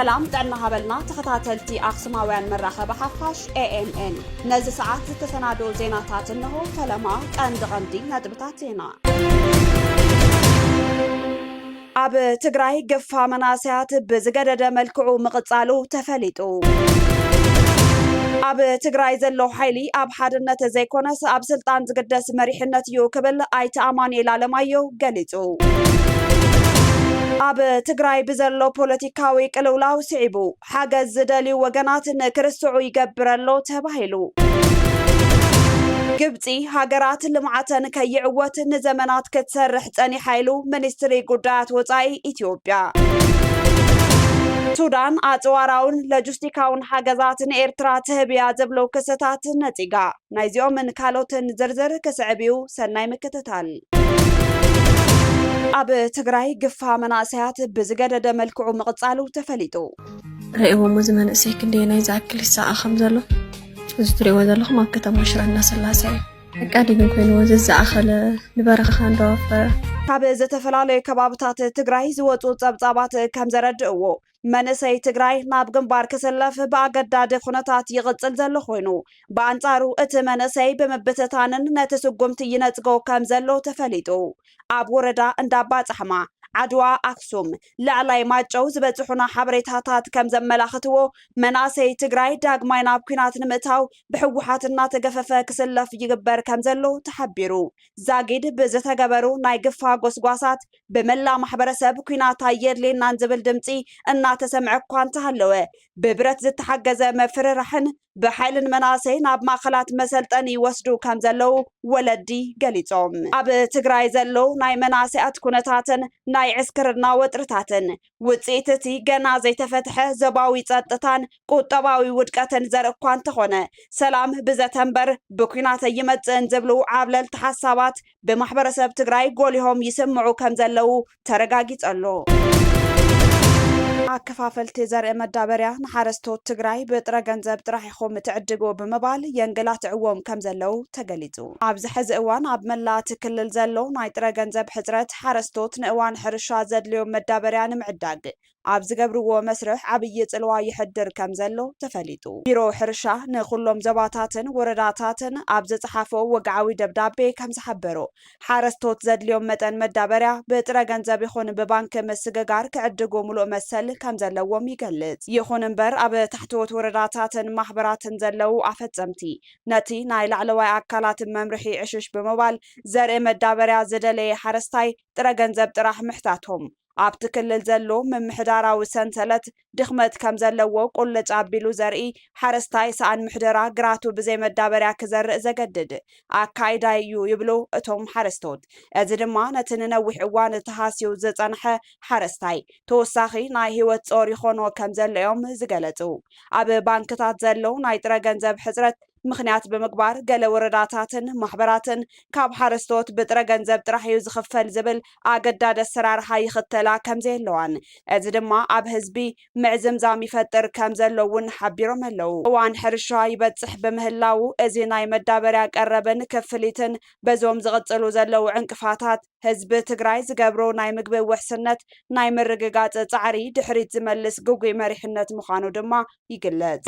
سلام تعنا هبلنا تخطاتلتي أقسماويان مراخة بحفاش AMN نزي ساعات تسنادو زيناتات إنه فلما أند غندي ندبتاتينا أب تقراي قفا مناسيات بزقدد ملكعو مقصالو تفليتو أب تقراي زلو حيلي أب حادنة زيكونس أب سلطان زقدس مريحنة يو كبل آيت أماني لالمايو قليتو أب تقراي بزلو بوليتيكاوي قلولاو سعيبو حاجز زدالي وقنات نكرسعو يقبرلو تبايلو قبطي هاجرات لمعتن كيعوت نزمنات كتسرح تاني حيلو منستري قدات وطاي إثيوبيا سودان أتواراون لجستيكاون حاجزات إيرترا تهبيا زبلو كستات نتيجة نايزيو من كالوتن زرزر كسعبيو سناي مكتتال أب تقراي قفا مناسيات بزقدد ملكعو مقصالو تفليتو رأيو مزمن سيكن دينا يزاكل الساعة 5 زتري وذلهم ما كتب مشرعنا سلاسي قاعد يكون وزز أخل لبرخ خاندوفر كاب زتفلالي كبابتات تقراي زوتو صبصابات كم زردقو منسي تقراي ناب جنبار كسلف باقداد خونتات يغصل زلو خوينو بانصارو ات منسي بمبتتانن نتسقمتي ينصقو كم زلو تفليتو اب وردا اندابات حما عدوا أكسوم لعلاي ماجو زبطحونا حبريتاتات كم زملاختو مناسي تقراي داق مايناب كينات نمتاو بحوحاتنا تقففا كسلف يقبر كم زلو تحبيرو زاقيد بزتا قبرو نايقفا قسقواسات بملا محبرسب كيناتا يرلي نانزبل دمتي انا تسمع كوانتهالوه ببرت زت حقزة مفر رحن بحيل مناسي ناب ماخلات مسلطني وسدو كم زلو ولدي قليتهم اب تقراي زلو ناي مناسي اتكونتاتن ناي عسكرنا وطرتاتن وصيتتي غنا زيتفتح زباوي صطتان قطباوي ودقتن زرقان تخونه سلام بزتنبر بكينات يمصن زبلو عبلل تحسابات بمحبرسب تقراي قولهم يسمعوا كم زلو ترغاغيصلو አከፋፈልቲ ዘርኢ መዳበርያ ንሓረስቶት ትግራይ ብጥረ ገንዘብ ጥራሕ ኢኹም ትዕድጉ ብምባል የንገላትዕዎም ከም ዘለው ተገሊጹ ኣብዚ ሕዚ እዋን ኣብ መላእ ክልል ዘሎ ናይ ጥረ ገንዘብ ሕፅረት ሓረስቶት ንእዋን ሕርሻ ዘድልዮም መዳበርያ ንምዕዳግ ኣብ ዝገብርዎ መስርሕ ዓብይ ጽልዋ ይሕድር ከም ዘሎ ተፈሊጡ ቢሮ ሕርሻ ንኹሎም ዘባታትን ወረዳታትን ኣብ ዘጽሓፎ ወግዓዊ ደብዳቤ ከም ዝሓበሮ ሓረስቶት ዘድልዮም መጠን መዳበርያ ብጥረ ገንዘብ ይኹን ብባንክ መስገጋር ክዕድጉ ሙሉእ መሰል ከም ዘለዎም ይገልጽ ይኹን እምበር ኣብ ታሕተዎት ወረዳታትን ማሕበራትን ዘለው ኣፈጸምቲ ነቲ ናይ ላዕለዋይ ኣካላት መምርሒ ዕሽሽ ብምባል ዘርኢ መዳበርያ ዝደለየ ሓረስታይ ጥረ ገንዘብ ጥራሕ ምሕታቶም ኣብቲ ክልል ዘሎ ምምሕዳራዊ ሰንሰለት ድኽመት ከም ዘለዎ ቁልጭ ኣቢሉ ዘርኢ ሓረስታይ ሰኣን ምሕደራ ግራቱ ብዘይ መዳበርያ ክዘርእ ዘገድድ ኣካይዳ እዩ ይብሉ እቶም ሓረስቶት እዚ ድማ ነቲ ንነዊሕ እዋን ተሃስዩ ዝጸንሐ ሓረስታይ ተወሳኺ ናይ ህይወት ጾር ይኾኖ ከም ዘለዮም ዝገለጹ ኣብ ባንክታት ዘሎ ናይ ጥረ ገንዘብ ሕፅረት ምክንያት ብምግባር ገለ ወረዳታትን ማሕበራትን ካብ ሓረስቶት ብጥረ ገንዘብ ጥራሕ እዩ ዝኽፈል ዝብል ኣገዳድ ኣሰራርሓ ይኽተላ ከም ዘለዋን እዚ ድማ ኣብ ህዝቢ ምዕዝምዛም ይፈጥር ከም ዘለውን ሓቢሮም ኣለው እዋን ሕርሻ ይበጽሕ በምህላው እዚ ናይ መዳበርያ ቀረበን ክፍሊትን በዞም ዝቕጽሉ ዘለው ዕንቅፋታት ህዝቢ ትግራይ ዝገብሮ ናይ ምግቢ ውሕስነት ናይ ምርግጋጽ ጻዕሪ ድሕሪት ዝመልስ ጉጉይ መሪሕነት ምዃኑ ድማ ይግለጽ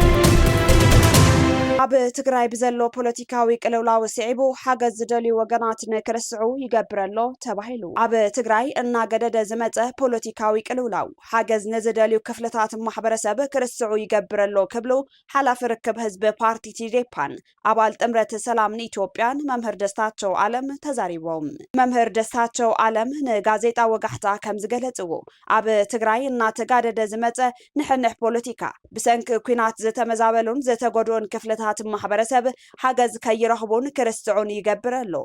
ኣብ ትግራይ ብዘሎ ፖለቲካዊ ቅልውላው ስዒቡ ሓገዝ ዝደልዩ ወገናት ንክርስዑ ይገብረሎ ተባሂሉ ኣብ ትግራይ እናገደደ ዝመፀ ፖለቲካዊ ቅልውላው ሓገዝ ንዝደልዩ ክፍልታት ማሕበረሰብ ክርስዑ ይገብረሎ ክብሉ ሓላፊ ርክብ ህዝቢ ፓርቲ ቲዴፓን ኣባል ጥምረት ሰላም ንኢትዮጵያን መምህር ደስታቸው ዓለም ተዛሪቦም መምህር ደስታቸው ዓለም ንጋዜጣ ወጋሕታ ከም ዝገለጽዎ ኣብ ትግራይ እናተጋደደ ዝመፀ ንሕንሕ ፖለቲካ ብሰንኪ ኩናት ዝተመዛበሉን ዝተጎድኡን ክፍልታት ማሕበረሰብ ሓገዝ ከይረኽቡን ክርስዑን ይገብረሎ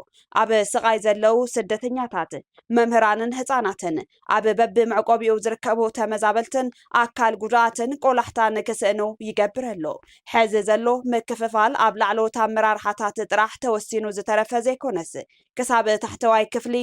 ኣብ ስቃይ ዘለው ስደተኛታት መምህራንን ህፃናትን ኣብ በብ መዕቆቢኡ ዝርከቡ ተመዛበልትን ኣካል ጉዳትን ቆላሕታን ክስእኑ ይገብረሎ ሕዚ ዘሎ ምክፍፋል ኣብ ላዕለዎት ኣመራርሓታት ጥራሕ ተወሲኑ ዝተረፈ ዘይኮነስ ክሳብ ታሕተዋይ ክፍሊ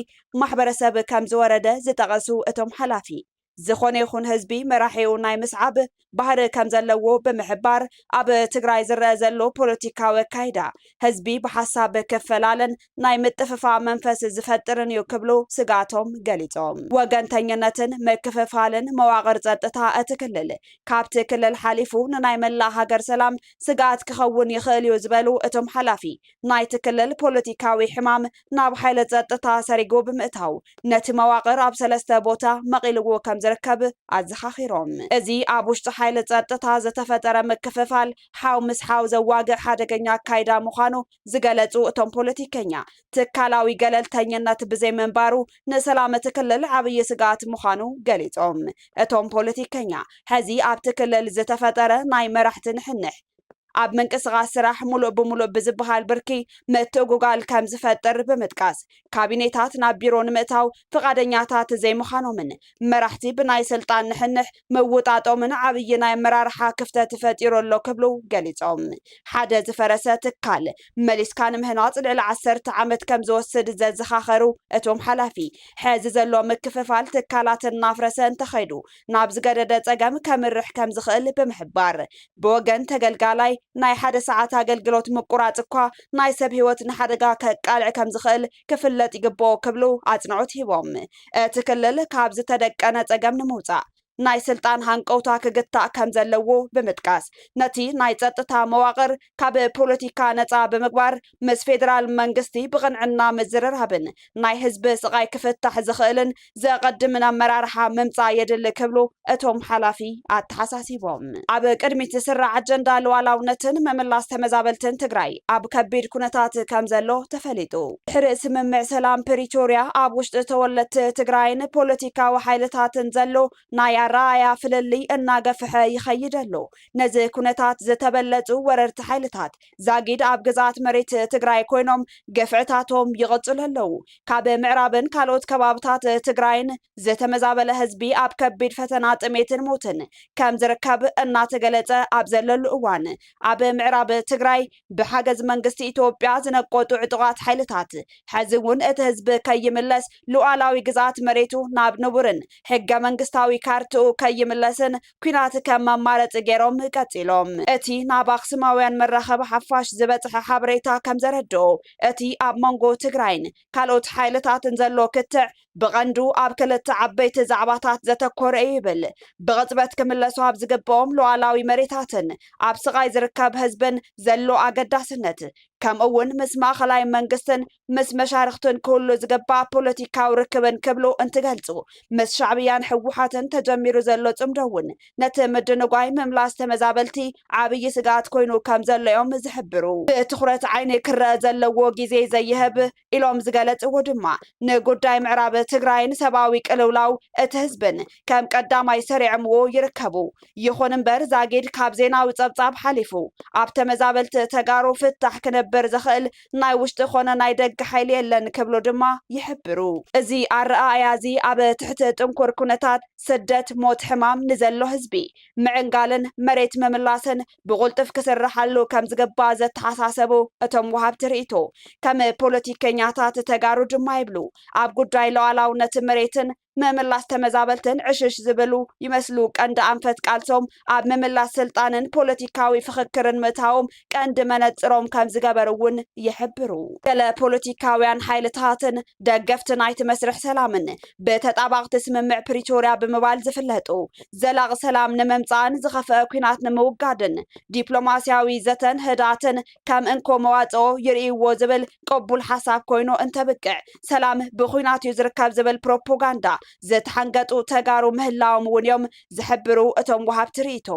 ማሕበረሰብ ከም ዝወረደ ዝጠቐሱ እቶም ሓላፊ ዝኾነ ይኹን ህዝቢ መራሒው ናይ ምስዓብ ባህሪ ከም ዘለዎ ብምሕባር ኣብ ትግራይ ዝረአ ዘሎ ፖለቲካዊ ኣካይዳ ህዝቢ ብሓሳብ ክፈላለን ናይ ምጥፍፋ መንፈስ ዝፈጥርን እዩ ክብሉ ስጋቶም ገሊጾም ወገንተኝነትን ምክፍፋልን መዋቕር ጸጥታ እቲ ክልል ካብቲ ክልል ሓሊፉ ንናይ መላእ ሃገር ሰላም ስጋት ክኸውን ይኽእል እዩ ዝበሉ እቶም ሓላፊ ናይቲ ክልል ፖለቲካዊ ሕማም ናብ ሓይሊ ጸጥታ ሰሪጉ ብምእታው ነቲ መዋቕር ኣብ 3 ቦታ መቂልዎ ከም ዝርከብ ኣዘኻኺሮም እዚ ኣብ ውሽጢ ሓይሊ ጸጥታ ዝተፈጠረ ምክፍፋል ሓው ምስ ሓው ዘዋግዕ ሓደገኛ ኣካይዳ ምዃኑ ዝገለጹ እቶም ፖለቲከኛ ትካላዊ ገለልተኝነት ብዘይ ምንባሩ ንሰላም እቲ ክልል ዓብይ ስጋት ምዃኑ ገሊጾም እቶም ፖለቲከኛ ሕዚ ኣብቲ ክልል ዝተፈጠረ ናይ መራሕቲ ንሕንሕ ኣብ ምንቅስቓስ ስራሕ ሙሉእ ብምሉእ ብዝበሃል ብርኪ ምትእጉጋል ከም ዝፈጥር ብምጥቃስ ካቢኔታት ናብ ቢሮ ንምእታው ፍቃደኛታት ዘይምዃኖምን መራሕቲ ብናይ ስልጣን ንሕንሕ ምውጣጦምን ዓብይ ናይ ኣመራርሓ ክፍተት ፈጢሩ ኣሎ ክብሉ ገሊጾም ሓደ ዝፈረሰ ትካል መሊስካ ንምህናፅ ልዕሊ 10 ዓመት ከም ዝወስድ ዘዘኻኸሩ እቶም ሓላፊ ሕዚ ዘሎ ምክፍፋል ትካላት እናፍረሰ እንተኸይዱ ናብ ዝገደደ ፀገም ከምርሕ ከም ዝኽእል ብምሕባር ብወገን ተገልጋላይ ናይ ሓደ ሰዓት ኣገልግሎት ምቁራጽ እኳ ናይ ሰብ ህይወት ንሓደጋ ከቃልዕ ከም ዝኽእል ክፍለጥ ይግብኦ ክብሉ ኣጽንዖት ሂቦም እቲ ክልል ካብ ዝተደቀነ ፀገም ንምውፃእ ናይ ስልጣን ሃንቀውታ ክግታእ ከም ዘለዎ ብምጥቃስ ነቲ ናይ ጸጥታ መዋቕር ካብ ፖለቲካ ነፃ ብምግባር ምስ ፌደራል መንግስቲ ብቕንዕና ምዝርራብን ናይ ህዝቢ ስቃይ ክፍታሕ ዝኽእልን ዘቐድምን ኣመራርሓ ምምፃእ የድሊ ክብሉ እቶም ሓላፊ ኣተሓሳሲቦም ኣብ ቅድሚት ዝስራዕ ኣጀንዳ ልዋላውነትን ምምላስ ተመዛበልትን ትግራይ ኣብ ከቢድ ኩነታት ከም ዘሎ ተፈሊጡ ድሕሪ ስምምዕ ሰላም ፕሪቶርያ ኣብ ውሽጢ ተወለድቲ ትግራይን ፖለቲካዊ ሓይልታትን ዘሎ ናይ ራያ ፍልሊ እናገፍሐ ይኸይድ ኣሎ ነዚ ኩነታት ዝተበለጹ ወረርቲ ሓይልታት ዛጊድ ኣብ ግዛት መሬት ትግራይ ኮይኖም ገፍዕታቶም ይቕጽሉ ኣለዉ ካብ ምዕራብን ካልኦት ከባብታት ትግራይን ዝተመዛበለ ህዝቢ ኣብ ከቢድ ፈተና ጥሜትን ሞትን ከም ዝርከብ እናተገለጸ ኣብ ዘለሉ እዋን ኣብ ምዕራብ ትግራይ ብሓገዝ መንግስቲ ኢትዮጵያ ዝነቆጡ ዕጡቓት ሓይልታት ሕዚ እውን እቲ ህዝቢ ከይምለስ ሉዓላዊ ግዛት መሬቱ ናብ ንቡርን ሕገ መንግስታዊ ካርቱ ከይምለስን ኩናት ከም ኣማራጺ ገይሮም ቀጺሎም እቲ ናብ ኣክሱማውያን መራኸቢ ሓፋሽ ዝበጽሐ ሓበሬታ ከም ዘረድኦ እቲ ኣብ መንጎ ትግራይን ካልኦት ሓይልታትን ዘሎ ክትዕ ብቐንዱ ኣብ ክልተ ዓበይቲ ዛዕባታት ዘተኮረ ይብል ብቕጽበት ክምለሱ ኣብ ዝግብኦም ሉዓላዊ መሬታትን ኣብ ስቓይ ዝርከብ ህዝብን ዘሎ ኣገዳስነት ከምኡውን ምስ ማእኸላይ መንግስትን ምስ መሻርክትን ኩሉ ዝግባእ ፖለቲካዊ ርክብን ክብሉ እንትገልጹ ምስ ሻዕብያን ሕወሓትን ተጀሚሩ ዘሎ ጽምዶ እውን ነቲ ምድንጓይ ምምላስ ተመዛበልቲ ዓብይ ስጋት ኮይኑ ከም ዘለዮም ዝሕብሩ ብትኹረት ዓይኒ ክረአ ዘለዎ ግዜ ዘይህብ ኢሎም ዝገለጽዎ ድማ ንጉዳይ ምዕራብ ትግራይን ሰብኣዊ ቅልውላው እቲ ህዝብን ከም ቀዳማይ ሰሪዖምዎ ይርከቡ ይኹን እምበር ዛጊድ ካብ ዜናዊ ጸብጻብ ሓሊፉ ኣብ ተመዛበልቲ ተጋሩ ፍታሕ ክነብር ዝኽእል ናይ ውሽጢ ኮነ ናይ ደገ ሓይሊ የለን ክብሉ ድማ ይሕብሩ እዚ ኣረኣእያ እዚ ኣብ ትሕቲ ጥንኩር ኩነታት ስደት ሞት ሕማም ንዘሎ ህዝቢ ምዕንጋልን መሬት ምምላስን ብቁልጥፍ ክስርሓሉ ከም ዝግባእ ዘተሓሳሰቡ እቶም ወሃብቲ ርእይቶ ከም ፖለቲከኛታት ተጋሩ ድማ ይብሉ ኣብ ጉዳይ ሉዓላውነት መሬትን ምምላስ ተመዛበልትን ዕሽሽ ዝብሉ ይመስሉ ቀንዲ ኣንፈት ቃልሶም ኣብ ምምላስ ስልጣንን ፖለቲካዊ ፍክክርን ምእታዎም ቀንዲ መነጽሮም ከም ዝገበሩውን ይሕብሩ ገለ ፖለቲካውያን ሓይልታትን ደገፍቲ ናይቲ መስርሕ ሰላምን ብተጣባቕቲ ስምምዕ ፕሪቶርያ ብምባል ዝፍለጡ ዘላቂ ሰላም ንምምፃእን ዝኸፍአ ኩናት ንምውጋድን ዲፕሎማስያዊ ዘተን ህዳትን ከም እንኮ መዋጽኦ ይርእይዎ ዝብል ቅቡል ሓሳብ ኮይኑ እንተብቅዕ ሰላም ብኩናት እዩ ዝርከብ ዝብል ፕሮፓጋንዳ ዘተሓንገጡ ተጋሩ ምህላዎም እውን እዮም ዝሕብሩ እቶም ወሃብቲ ርእይቶ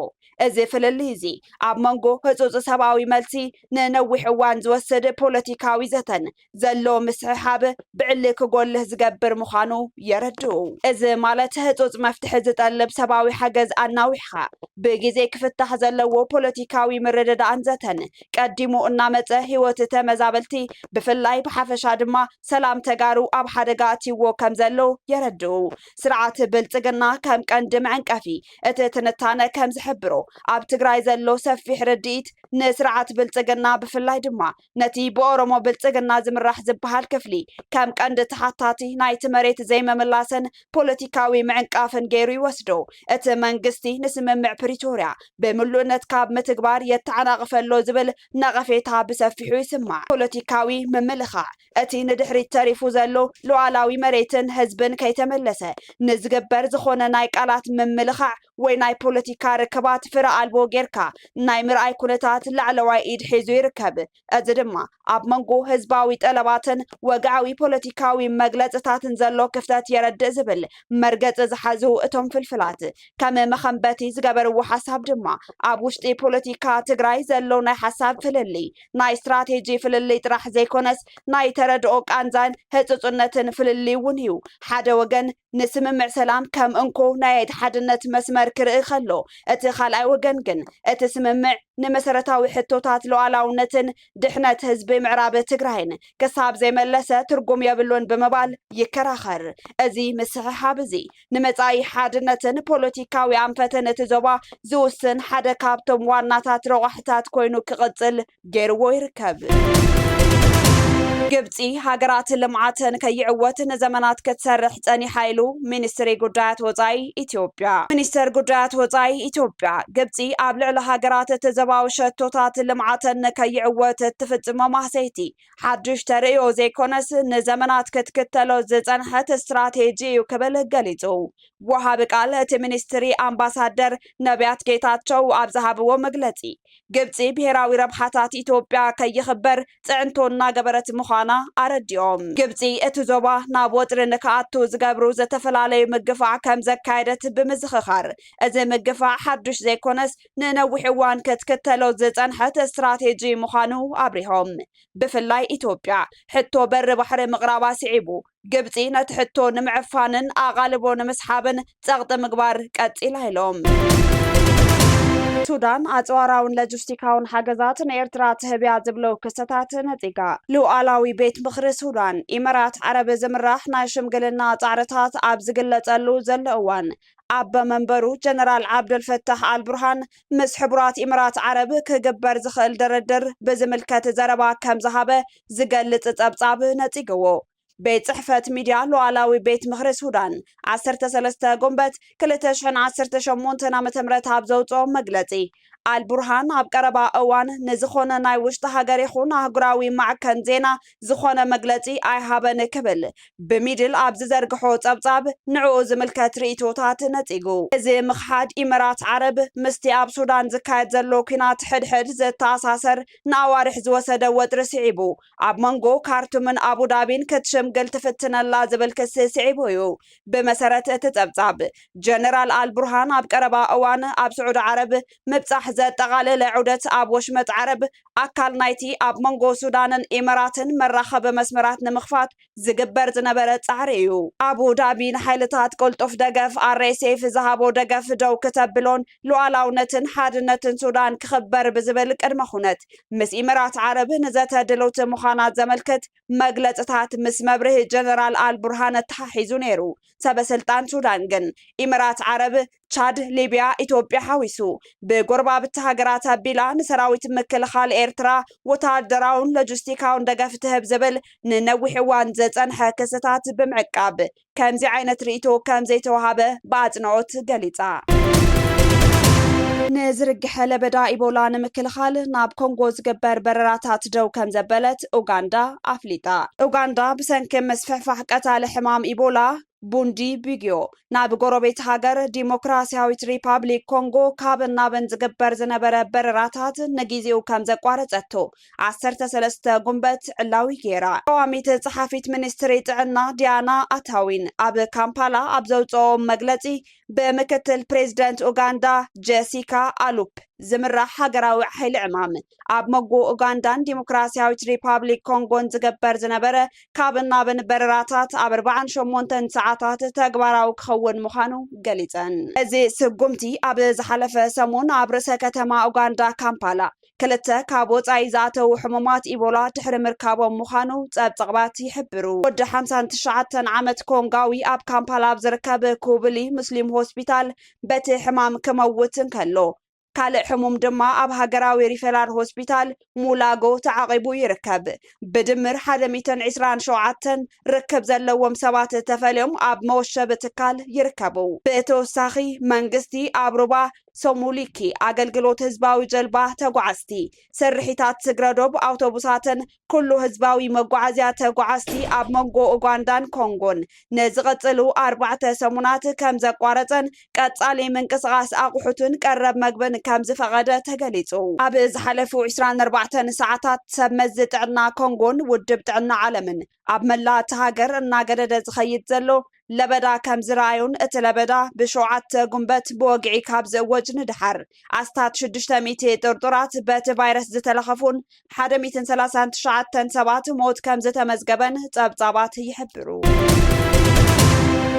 እዚ ፍልሊ እዚ ኣብ መንጎ ህፁፅ ሰብኣዊ መልሲ ንነዊሕ እዋን ዝወስድ ፖለቲካዊ ዘተን ዘሎ ምስሕሓብ ብዕሊ ክጎልህ ዝገብር ምዃኑ የረድኡ እዚ ማለት ህፁፅ መፍትሒ ዝጠልብ ሰብኣዊ ሓገዝ ኣናዊሕኻ ብግዜ ክፍታሕ ዘለዎ ፖለቲካዊ ምርድዳእን ዘተን ቀዲሙ እናመፀ ህይወት ተመዛበልቲ ብፍላይ ብሓፈሻ ድማ ሰላም ተጋሩ ኣብ ሓደጋ እትይዎ ከም ዘሎ የረድኡ ስርዓት ብልጽግና ከም ቀንዲ መዕንቀፊ እቲ ትንታነ ከም ዝሕብሮ ኣብ ትግራይ ዘሎ ሰፊሕ ርድኢት ንስርዓት ብልጽግና ብፍላይ ድማ ነቲ ብኦሮሞ ብልጽግና ዝምራሕ ዝበሃል ክፍሊ ከም ቀንዲ ተሓታቲ ናይቲ መሬት ዘይመምላስን ፖለቲካዊ ምዕንቃፍን ገይሩ ይወስዶ እቲ መንግስቲ ንስምምዕ ፕሪቶርያ ብምሉእነት ካብ ምትግባር የተዓናቅፈሎ ዝብል ነቐፌታ ብሰፊሑ ይስማዕ ፖለቲካዊ ምምልኻዕ እቲ ንድሕሪት ተሪፉ ዘሎ ሉዓላዊ መሬትን ህዝብን ከይተመለሰ ንዝግበር ዝኾነ ናይ ቃላት ምምልኻዕ ወይ ናይ ፖለቲካ ርክባት ፍረ ኣልቦ ጌርካ ናይ ምርኣይ ኩነታት ላዕለዋይ ኢድ ሒዙ ይርከብ እዚ ድማ ኣብ መንጎ ህዝባዊ ጠለባትን ወግዓዊ ፖለቲካዊ መግለጽታትን ዘሎ ክፍተት የረድእ ዝብል መርገጽ ዝሓዙ እቶም ፍልፍላት ከም መኸንበቲ ዝገበርዎ ሓሳብ ድማ ኣብ ውሽጢ ፖለቲካ ትግራይ ዘሎ ናይ ሓሳብ ፍልሊ ናይ ስትራቴጂ ፍልሊ ጥራሕ ዘይኮነስ ናይ ተረድኦ ቃንዛን ህጹጽነትን ፍልሊ እውን እዩ ሓደ ወገን ንስምምዕ ሰላም ከም እንኮ ናይ ሓድነት መስመር ክርኢ ከሎ እቲ ካልኣይ ወገን ግን እቲ ስምምዕ ንመሰረታዊ ሕቶታት ሉዓላውነትን ድሕነት ህዝቢ ምዕራብ ትግራይን ክሳብ ዘይመለሰ ትርጉም የብሉን ብምባል ይከራኸር እዚ ምስሕሓብ እዚ ንመጻኢ ሓድነትን ፖለቲካዊ ኣንፈትን እቲ ዞባ ዝውስን ሓደ ካብቶም ዋናታት ረዋሕታት ኮይኑ ክቕጽል ገይርዎ ይርከብ ግብፂ ሃገራት ልምዓትን ከይዕወት ንዘመናት ክትሰርሕ ጸኒሓ ኢሉ ሚኒስትሪ ጉዳያት ወጻኢ ኢትዮጵያ ሚኒስትር ጉዳያት ወጻኢ ኢትዮጵያ ግብፂ ኣብ ልዕሊ ሃገራት ተዘባዊ ሸቶታት ልምዓትን ከይዕወት ትፍጽሞ ማህሰይቲ ሓድሽ ተርእዮ ዘይኮነስ ንዘመናት ክትክተሎ ዝጸንሐት ስትራቴጂ እዩ ክብል ገሊጹ ወሃቢ ቃል እቲ ሚኒስትሪ ኣምባሳደር ነቢያት ጌታቸው ኣብ ዝሃብዎ መግለጺ ግብፂ ብሄራዊ ረብሓታት ኢትዮጵያ ከይኽበር ጽዕንቶ እናገበረት ምዃና ኣረዲኦም ግብፂ እቲ ዞባ ናብ ወጥሪ ንክኣቱ ዝገብሩ ዝተፈላለዩ ምግፋዕ ከም ዘካየደት ብምዝኽኻር እዚ ምግፋዕ ሓድሽ ዘይኮነስ ንነዊሕ እዋን ክትክተሎ ዝጸንሐት ስትራቴጂ ምዃኑ ኣብሪሆም ብፍላይ ኢትዮጵያ ሕቶ በሪ ባሕሪ ምቕራባ ስዒቡ ግብፂ ነቲ ሕቶ ንምዕፋንን ኣቓልቦ ንምስሓብን ጸቕጢ ምግባር ቀፂላ ኢሎም ሱዳን ኣጽዋራውን ሎጂስቲካውን ሓገዛት ንኤርትራ ትህብያ ዝብለው ክስተታት ነጺጋ ሉዓላዊ ቤት ምኽሪ ሱዳን ኢሚራት ዓረብ ዝምራሕ ናይ ሽምግልና ጻዕርታት ኣብ ዝግለጸሉ ዘሎ እዋን ኣበ መንበሩ ጀነራል ዓብደልፈታሕ አልቡርሃን ምስ ሕቡራት ኢሚራት ዓረብ ክግበር ዝኽእል ድርድር ብዝምልከት ዘረባ ከም ዝሃበ ዝገልጽ ጸብጻብ ነጺግዎ ቤት ጽሕፈት ሚድያ ሉዓላዊ ቤት ምኽሪ ሱዳን 13 ጉንበት 2018 ዓ.ም ኣብ ዘውፅኦ መግለጺ አልቡርሃን ኣብ ቀረባ እዋን ንዝኾነ ናይ ውሽጢ ሃገር ይኹን ኣህጉራዊ ማዕከን ዜና ዝኾነ መግለጺ ኣይሃበን ክብል ብሚድል ኣብ ዝዘርግሖ ጸብጻብ ንዕኡ ዝምልከት ርእይቶታት ነጺጉ እዚ ምኽሓድ ኢሚራት ዓረብ ምስቲ ኣብ ሱዳን ዝካየድ ዘሎ ኩናት ሕድሕድ ዘተኣሳሰር ንኣዋርሕ ዝወሰደ ወጥሪ ስዒቡ ኣብ መንጎ ካርቱምን ኣቡዳቢን ክትሽምግል ትፍትነላ ዝብል ክሲ ስዒቡ እዩ ብመሰረት እቲ ጸብጻብ ጀነራል አልቡርሃን ኣብ ቀረባ እዋን ኣብ ስዑድ ዓረብ ምብጻሕ ዘጠቓለለ ዑደት ኣብ ወሽመጥ ዓረብ ኣካል ናይቲ ኣብ መንጎ ሱዳንን ኢሚራትን መራኸቢ መስመራት ንምኽፋት ዝግበር ዝነበረ ጻዕሪ እዩ ኣቡ ዳቢ ንሓይልታት ቅልጡፍ ደገፍ RSF ዝሃቦ ደገፍ ደው ከተብሎን ሉዓላውነትን ሓድነትን ሱዳን ክኽበር ብዝብል ቅድመ ኩነት ምስ ኢሚራት ዓረብ ንዘተድልውቲ ምዃናት ዘመልክት መግለጽታት ምስ መብርህ ጀነራል አልቡርሃን ተሓሒዙ ነይሩ ሰበስልጣን ሱዳን ግን ኢሚራት ዓረብ ቻድ ሊቢያ ኢትዮጵያ ሓዊሱ ብጎረባብቲ ሃገራት ኣቢላ ንሰራዊት ምክልኻል ኤርትራ ወታደራውን ሎጂስቲካውን ደገፍ ትህብ ዝብል ንነዊሕ እዋን ዘጸንሐ ክስታት ብምዕቃብ ከምዚ ዓይነት ርእይቶ ከም ዘይተዋሃበ በኣጽንዖት ገሊጻ ንዝርግሐ ለበዳ ኢቦላ ንምክልኻል ናብ ኮንጎ ዝግበር በረራታት ደው ከም ዘበለት ኡጋንዳ ኣፍሊጣ ኡጋንዳ ብሰንኪ መስፍሕፋሕ ቀታሊ ሕማም ኢቦላ ቡንዲ ቢግዮ ናብ ጎረቤት ሃገር ዲሞክራሲያዊት ሪፓብሊክ ኮንጎ ካብ ናብን ዝግበር ዝነበረ በረራታት ንጊዜኡ ከም ዘቋረጸቶ 13 ጉንበት ዕላዊ ጌራ ቀዋሚት ጸሓፊት ሚኒስትሪ ጥዕና ዲያና ኣታዊን ኣብ ካምፓላ ኣብ ዘውፅኦ መግለጺ ብምክትል ፕሬዝደንት ኡጋንዳ ጄሲካ አሉፕ ዝምራሕ ሃገራዊ ሓይሊ ዕማም ኣብ መንጎ ኡጋንዳን ዲሞክራሲያዊት ሪፓብሊክ ኮንጎን ዝግበር ዝነበረ ካብ ናብን በረራታት ኣብ 48 ሰዓታት ተግባራዊ ክኸውን ምዃኑ ገሊጸን እዚ ስጉምቲ ኣብ ዝሓለፈ ሰሙን ኣብ ርእሰ ከተማ ኡጋንዳ ካምፓላ ክልተ ካብ ወጻኢ ዝኣተው ሕሙማት ኢቦላ ድሕሪ ምርካቦም ምዃኑ ጸብጻባት ይሕብሩ ወዲ 59 ዓመት ኮንጋዊ ኣብ ካምፓላ ኣብ ዝርከብ ኩብሊ ሙስሊም ሆስፒታል በቲ ሕማም ክመውት እንከሎ ካልእ ሕሙም ድማ ኣብ ሃገራዊ ሪፈራል ሆስፒታል ሙላጎ ተዓቂቡ ይርከብ ብድምር 127 ርክብ ዘለዎም ሰባት ተፈልዮም ኣብ መወሸቢ ትካል ይርከቡ ብተወሳኺ መንግስቲ ኣብ ሩባ ሶሙሊኪ ኣገልግሎት ህዝባዊ ጀልባ ተጓዓዝቲ ስርሒታት ትግረዶብ ኣውቶቡሳትን ኩሉ ህዝባዊ መጓዓዝያ ተጓዓዝቲ ኣብ መንጎ ኡጋንዳን ኮንጎን ንዝቐፅሉ 4 ሰሙናት ከም ዘቋረፀን ቀጻሊ ምንቅስቓስ ኣቑሑትን ቀረብ መግብን ከም ዝፈቐደ ተገሊጹ ኣብ ዝሓለፉ 24 ሰዓታት ሰብ መዚ ጥዕና ኮንጎን ውድብ ጥዕና ዓለምን ኣብ መላእ ሃገር እናገደደ ዝኸይድ ዘሎ ለበዳ ከም ዝረኣዩን እቲ ለበዳ ብ7 ጉንበት ብወግዒ ካብ ዝእወጅ ንድሓር ኣስታት 600 ጥርጡራት በቲ ቫይረስ ዝተለኸፉን 139 ሰባት ሞት ከም ዝተመዝገበን ጸብጻባት ይሕብሩ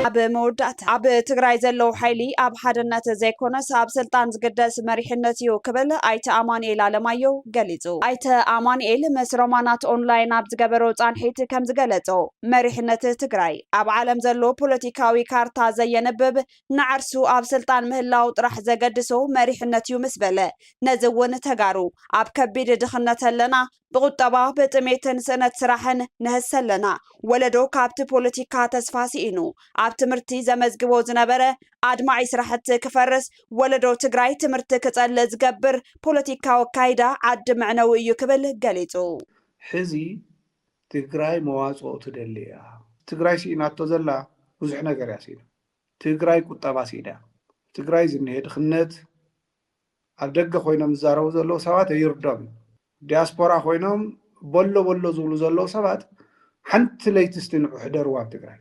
ኣብ መወዳእታ ኣብ ትግራይ ዘለው ሓይሊ ኣብ ሓድነት ዘይኮነስ ኣብ ስልጣን ዝግደስ መሪሕነት እዩ ክብል ኣይተ ኣማኑኤል ኣለማየሁ ገሊጹ ኣይተ ኣማኑኤል ምስ ሮማናት ኦንላይን ኣብ ዝገበሮ ጻንሒት ከም ዝገለጾ መሪሕነት ትግራይ ኣብ ዓለም ዘሎ ፖለቲካዊ ካርታ ዘየነብብ ንዓርሱ ኣብ ስልጣን ምህላው ጥራሕ ዘገድሶ መሪሕነት እዩ ምስ በለ ነዚ እውን ተጋሩ ኣብ ከቢድ ድኽነት ኣለና ብቁጠባ ብጥሜትን ስእነት ስራሕን ንህሰለና ወለዶ ካብቲ ፖለቲካ ተስፋ ሲኢኑ ኣብ ትምህርቲ ዘመዝግቦ ዝነበረ ኣድማዒ ስራሕቲ ክፈርስ ወለዶ ትግራይ ትምህርቲ ክጸልእ ዝገብር ፖለቲካዊ ካይዳ ዓዲ ምዕነዊ እዩ ክብል ገሊጹ ሕዚ ትግራይ መዋጽኦ ትደልያ ትግራይ ሲኢናቶ ዘላ ብዙሕ ነገር ያሲዳ ትግራይ ቁጠባ ሲዳ ትግራይ ዝንሄ ድኽነት ኣብ ደገ ኮይኖም ዝዛረቡ ዘለዉ ሰባት ይርዶም ዲያስፖራ ኮይኖም በሎ ዝብሉ ዘለዉ ሰባት ሓንቲ ለይቲ ስትንዑ ሕደርዋ ኣብ ትግራይ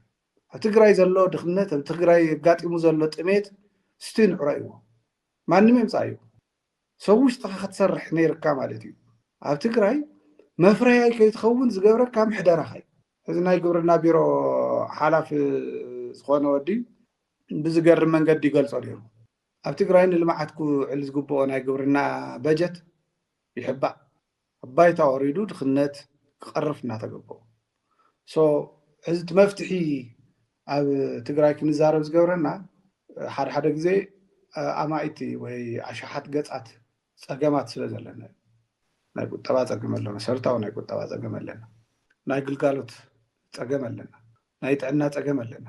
ኣብ ትግራይ ዘሎ ድኽነት ኣብ ትግራይ ጋጢሙ ዘሎ ጥሜት ስትንዑ ረእይዎ ማንም የምፃዩ ሰብ ውሽጥኻ ክትሰርሕ ነይርካ ማለት እዩ ኣብ ትግራይ መፍረያይ ከይትኸውን ዝገብረካ ምሕደራኸይ እዚ ናይ ግብርና ቢሮ ሓላፊ ዝኾነ ወዲ ብዝገርም መንገዲ ይገልጾ ነይሩ ኣብ ትግራይ ንልምዓት ክውዕል ዝግብኦ ናይ ግብርና በጀት ይሕባእ ኣባይታ ወሪዱ ድኽነት ክቐርፍ እናተገበኦ ሕዚ እቲ መፍትሒ ኣብ ትግራይ ክንዛረብ ዝገብረና ሓደ ግዜ ኣማኢቲ ወይ ኣሽሓት ገጻት ፀገማት ስለ ዘለና ናይ ቁጠባ ፀገም ኣለና መሰረታዊ ናይ ቁጠባ ፀገም ኣለና ናይ ግልጋሎት ፀገም ኣለና ናይ ጥዕና ፀገም ኣለና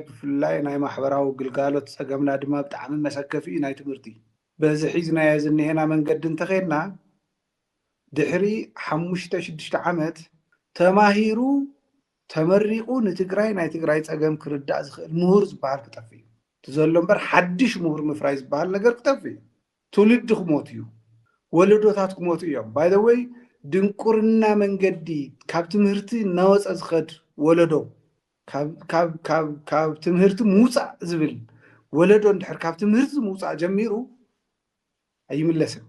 ብፍላይ ናይ ማሕበራዊ ግልጋሎት ፀገምና ድማ ብጣዕሚ መሰከፊ ናይ ትምህርቲ በዚ ሒዝናዮ ዝኒሄና መንገዲ እንተኸድና ድሕሪ 5-6 ዓመት ተማሂሩ ተመሪቁ ንትግራይ ናይ ትግራይ ፀገም ክርዳእ ዝኽእል ምሁር ዝበሃል ክጠፍ እዩ ዘሎ እምበር ሓድሽ ምሁር ምፍራይ ዝበሃል ነገር ክጠፍ እዩ ትውልዲ ክሞት እዩ ወለዶታት ክሞቱ እዮም ባይ ዘ ወይ ድንቁርና መንገዲ ካብ ትምህርቲ እናወፀ ዝኸድ ወለዶ ካብ ትምህርቲ ምውፃእ ዝብል ወለዶ እንድሕር ካብ ትምህርቲ ምውፃእ ጀሚሩ ኣይምለስን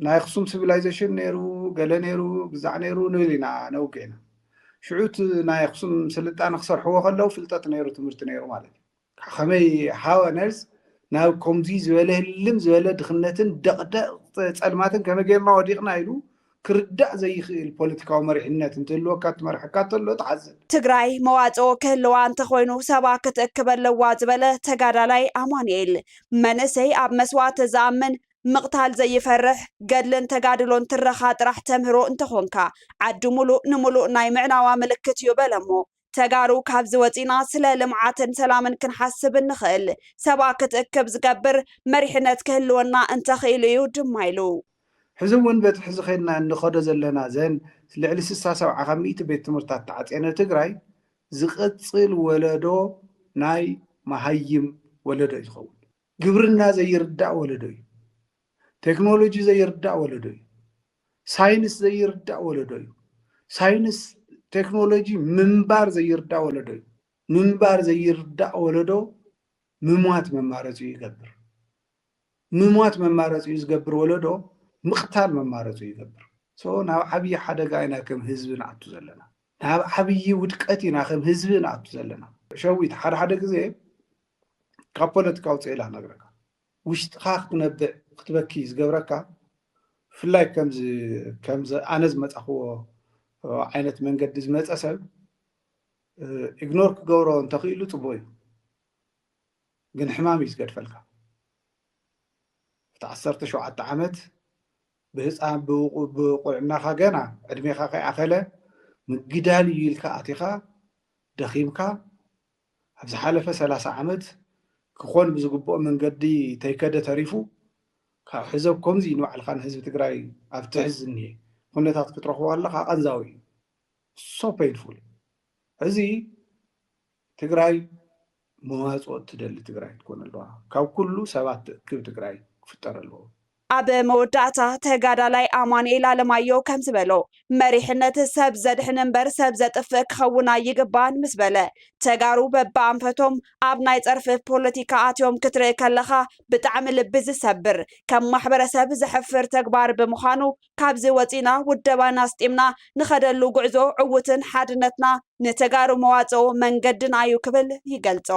ናይ ኣክሱም ሲቪላይዜሽን ነይሩ ገለ ነይሩ ግዛዕ ነይሩ ንብል ኢና ነውግዕና ሽዑት ናይ ኣክሱም ስልጣነ ክሰርሕዎ ከለው ፍልጠት ነይሩ ትምህርቲ ነይሩ ማለት እዩ ከመይ ሃወነርስ ናብ ከምዚ ዝበለ ህልም ዝበለ ድኽነትን ደቕደቕ ፀልማትን ከመይ ጌርና ወዲቕና ኢሉ ክርዳእ ዘይኽእል ፖለቲካዊ መሪሕነት እንትህልወካ ትመርሐካ ተሎ ተሓዝን ትግራይ መዋፅኦ ክህልዋ እንተኮይኑ ሰባ ክትእክበለዋ ዝበለ ተጋዳላይ ኣማኑኤል መንእሰይ ኣብ መስዋዕቲ ዝኣምን ምቕታል ዘይፈርሕ ገድልን ተጋድሎን ትረኻ ጥራሕ ተምህሮ እንተኾንካ ዓዲ ሙሉእ ንሙሉእ ናይ ምዕናዋ ምልክት እዩ በለሞ ተጋሩ ካብ ዝወፂና ስለ ልምዓትን ሰላምን ክንሓስብ ንኽእል ሰባ ክትእክብ ዝገብር መሪሕነት ክህልወና እንተኽእል እዩ ድማ ኢሉ ሕዚ እውን በቲ ሕዚ ኸድና እንኸዶ ዘለና ዘን ልዕሊ 67 ቤት ትምህርትታት ተዓፅየነ ትግራይ ዝቐፅል ወለዶ ናይ መሃይም ወለዶ ይኸውን ግብርና ዘይርዳእ ወለዶ እዩ ቴክኖሎጂ ዘይርዳእ ወለዶ እዩ ሳይንስ ዘይርዳእ ወለዶ እዩ ሳይንስ ቴክኖሎጂ ምንባር ዘይርዳእ ወለዶ እዩ ምንባር ዘይርዳእ ወለዶ ምሟት መማረፂ ይገብር ምሟት መማረፂ ዝገብር ወለዶ ምቕታል መማረፂ ይገብር ናብ ዓብዪ ሓደጋ ኢና ከም ህዝቢ ንኣቱ ዘለና ናብ ዓብዪ ውድቀት ኢና ከም ህዝቢ ንኣቱ ዘለና ሸዊት ሓደ ግዜ ካብ ፖለቲካ ውፅኢላ ነግረካ ውሽጥኻ ክትነብዕ ክትበኪ ዝገብረካ ብፍላይ ከምዚ ኣነ ዝመፃኽዎ ዓይነት መንገዲ ዝመፀ ሰብ ኢግኖር ክገብሮ እንተኽኢሉ ፅቡቅ እዩ ግን ሕማም እዩ ዝገድፈልካ ተዓሰርተ ሸውዓተ ዓመት ብህፃን ብቆልዕናኻ ገና ዕድሜኻ ከይኣኸለ ምግዳል እዩ ኢልካ ኣቲኻ ደኺምካ ኣብ ዝሓለፈ 30 ዓመት ክኾን ብዝግብኦ መንገዲ ተይከደ ተሪፉ ካብ ሕዘብ ከምዚ ንባዕልካ ንህዝቢ ትግራይ ኣብ ትሕዝ እኒሄ ኩነታት ክትረኽቦ ኣለካ ቀንዛዊ እዩ ሶ ፔንፉል እዚ ትግራይ መዋፅኦ ትደሊ ትግራይ ትኮን ኣለዋ ካብ ኩሉ ሰባት ትእክብ ትግራይ ክፍጠር ኣለዎ ኣብ መወዳእታ ተጋዳላይ ኣማኑኤል ኣለማዮ ከም ዝበሎ መሪሕነት ሰብ ዘድሕን እምበር ሰብ ዘጥፍእ ክኸውን ይግባን ምስ በለ ተጋሩ በብኣንፈቶም ኣብ ናይ ፀርፊ ፖለቲካ ኣትዮም ክትርኢ ከለኻ ብጣዕሚ ልቢ ዝሰብር ከም ማሕበረሰብ ዘሕፍር ተግባር ብምዃኑ ካብዚ ወፂና ውደባና ስጢምና ንኸደሉ ጉዕዞ ዕውትን ሓድነትና ንተጋሩ መዋፅኦ መንገድን እዩ ክብል ይገልጾ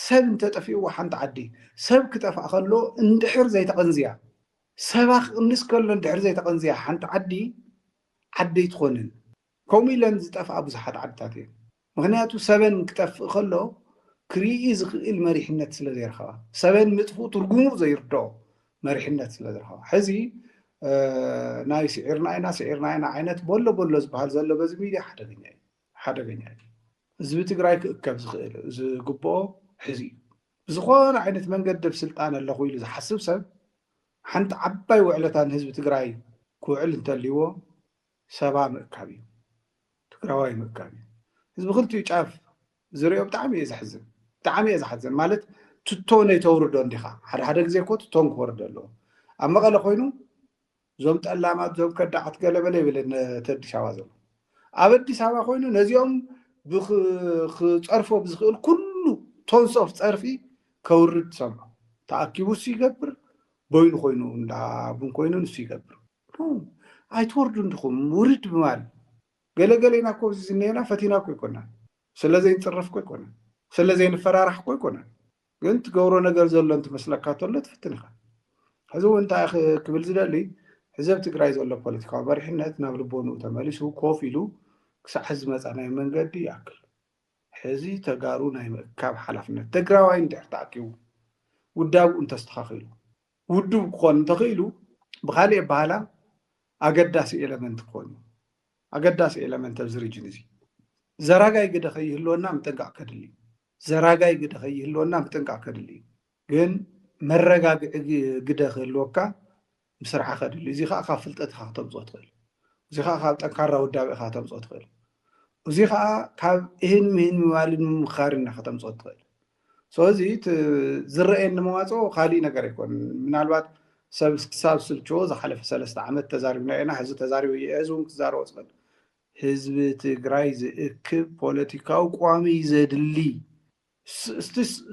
ሰብ እንተጠፊእዎ ሓንቲ ዓዲ ሰብ ክጠፍእ ከሎ እንድሕር ዘይተቐንዝያ ሰባኽ እንስ ከሎ እንድሕር ዘይተቐንዝያ ሓንቲ ዓዲ ዓደይ ትኾንን ከምኡ ኢለን ዝጠፍኣ ብዙሓት ዓድታት እየን ምክንያቱ ሰበን ክጠፍእ ከሎ ክርኢ ዝኽእል መሪሕነት ስለ ዘይረኸባ ሰበን ምጥፍኡ ትርጉሙ ዘይርድኦ መሪሕነት ስለ ዝረኸባ ሕዚ ናይ ስዒርና ኢና ዓይነት በሎ ዝበሃል ዘሎ በዚ ሚድያ ሓደገኛ እዩ ህዝቢ ትግራይ ክእከብ ዝኽእል ዝግብኦ ሕዚ ዝኾነ ዓይነት መንገዲ ብስልጣን ኣለኹ ኢሉ ዝሓስብ ሰብ ሓንቲ ዓባይ ውዕለታን ህዝቢ ትግራይ ክውዕል እንተልይዎ ሰባ ምእካብ እዩ ትግራዋይ ምእካብ እዩ ህዝቢ ክልቲኡ ጫፍ ዝሪኦ ብጣዕሚ እየ ዝሓዝን ማለት ትቶ ነይተውርዶ እንዲኻ ሓደ ግዜ እኮ ትቶን ክወርዶ ኣለዎ ኣብ መቐለ ኮይኑ ዞም ጠላማት ዞም ከዳዓት ገለበለ ይብለን ተኣዲስ ኣበባ ዘሎ ኣብ ኣዲስ ኣበባ ኮይኑ ነዚኦም ክፀርፎ ብዝኽእል ኩሉ ቶንሶፍ ፀርፊ ከውርድ ሰምዖ ተኣኪቡ እሱ ይገብር በይኑ ኮይኑ እንዳቡን ኮይኑ ንሱ ይገብር ኣይትወርዱ እንድኹም ውርድ ብማል ገለገለና እኮ ዝኔና ፈቲና እኮ ይኮና ስለዘይ ንፅረፍ እኮ ይኮና ስለዘይ ንፈራራሕ እኮ ይኮና ግን ትገብሮ ነገር ዘሎ እንትመስለካ ተሎ ትፍትን ኢኻ ሕዚ እውን እንታይ ክብል ዝደሊ ህዝቢ ትግራይ ዘሎ ፖለቲካዊ መሪሕነት ናብ ልቦንኡ ተመሊሱ ኮፍ ኢሉ ክሳዕ ዝመፀ ናይ መንገዲ ይኣክል ሕዚ ተጋሩ ናይ ምእካብ ሓላፍነት ትግራዋይ እንድሕር ተኣኪቡ ውዳብኡ እንተስተኻኺሉ ውድብ ክኾን እንተኽኢሉ ብካሊእ ኣባህላ ኣገዳሲ ኤለመንት ክኾን ኣገዳሲ ኤለመንት ኣብዚ ሪጅን እዚ ዘራጋይ ግደ ከይህልወና ምጥንቃቕ ከድሊ ግን መረጋግዒ ግደ ክህልወካ ምስርሓ ከድሊ እዚ ከዓ ካብ ፍልጠትካ ክተምፅኦ ትኽእል እዚ ከዓ ካብ ጠንካራ ውዳበ ኢኻ ከተምፅኦ ትኽእል እዚ ከዓ ካብ ይህን ምባልን ምምኻርን ከተምፅኦ ትኽእል ስለዚ ዝረአየኒ መዋፅኦ ካሊእ ነገር ኣይኮን ምናልባት ሰብ ክሳብ ስልችዎ ዝሓለፈ 3 ዓመት ተዛሪብና ኢና ሕዚ ተዛሪቡ ህዝቢ እውን ክዛረቦ ዝኽእል ህዝቢ ትግራይ ዝእክብ ፖለቲካዊ ቋሚ ዘድሊ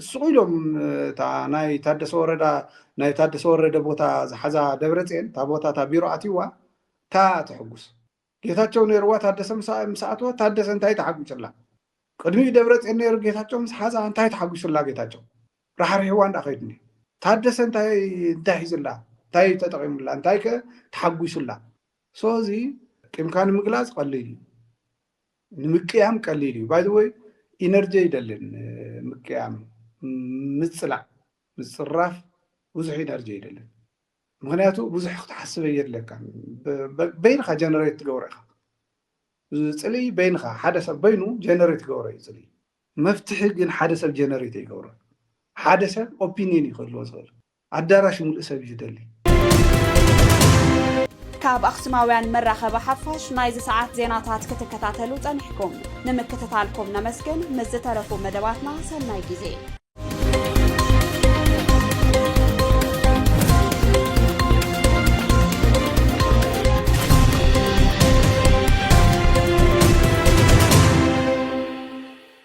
ስቑ ኢሎም ናይ ታደሰ ወረደ ቦታ ዝሓዛ ደብረፅዮን እታ ቦታ እታ ቢሮ ኣትይዋ ታ ትሕጉስ ጌታቸው ነይርዋ ታደሰ ምስኣትዋ ታደሰ እንታይ ተሓጒሱላ ቅድሚ ደብረፅዮን ነይሩ ጌታቸው ምስ ሓዛ እንታይ ተሓጒሱላ ጌታቸው ራሕርሒዋ እንዳኸይድኒ ታደሰ እንታይ ሒዙላ እንታይ ተጠቒሙላ እንታይ ከ ተሓጒሱላ ስለዚ ቂምካ ንምግላፅ ቀሊል እዩ ንምቅያም ቀሊል እዩ ባይ ዘ ወይ ኢነርጂ ይደልን ምቅያም ምፅላዕ ምፅራፍ ብዙሕ ኢነርጂ ይደልን ምክንያቱ ብዙሕ ክትሓስበ የድለካ በይንካ ጀነሬት ትገብሮ ኢኻ ፅልይ በይንካ ሓደ ሰብ በይኑ ጀነሬት ትገብሮ እዩ ፅልይ መፍትሒ ግን ሓደ ሰብ ጀነሬት ይገብሮ ሓደ ሰብ ኦፒኒየን ይኽህልዎ ዝኽእል ኣዳራሽ ሙሉእ ሰብ እዩ ዝደሊ ካብ ኣኽሱማውያን መራኸቢ ሓፋሽ ናይዚ ሰዓት ዜናታት ክትከታተሉ ፀኒሕኩም ንምክትታልኩም ነመስግን ምስ ዝተረፉ መደባትና ሰናይ ግዜ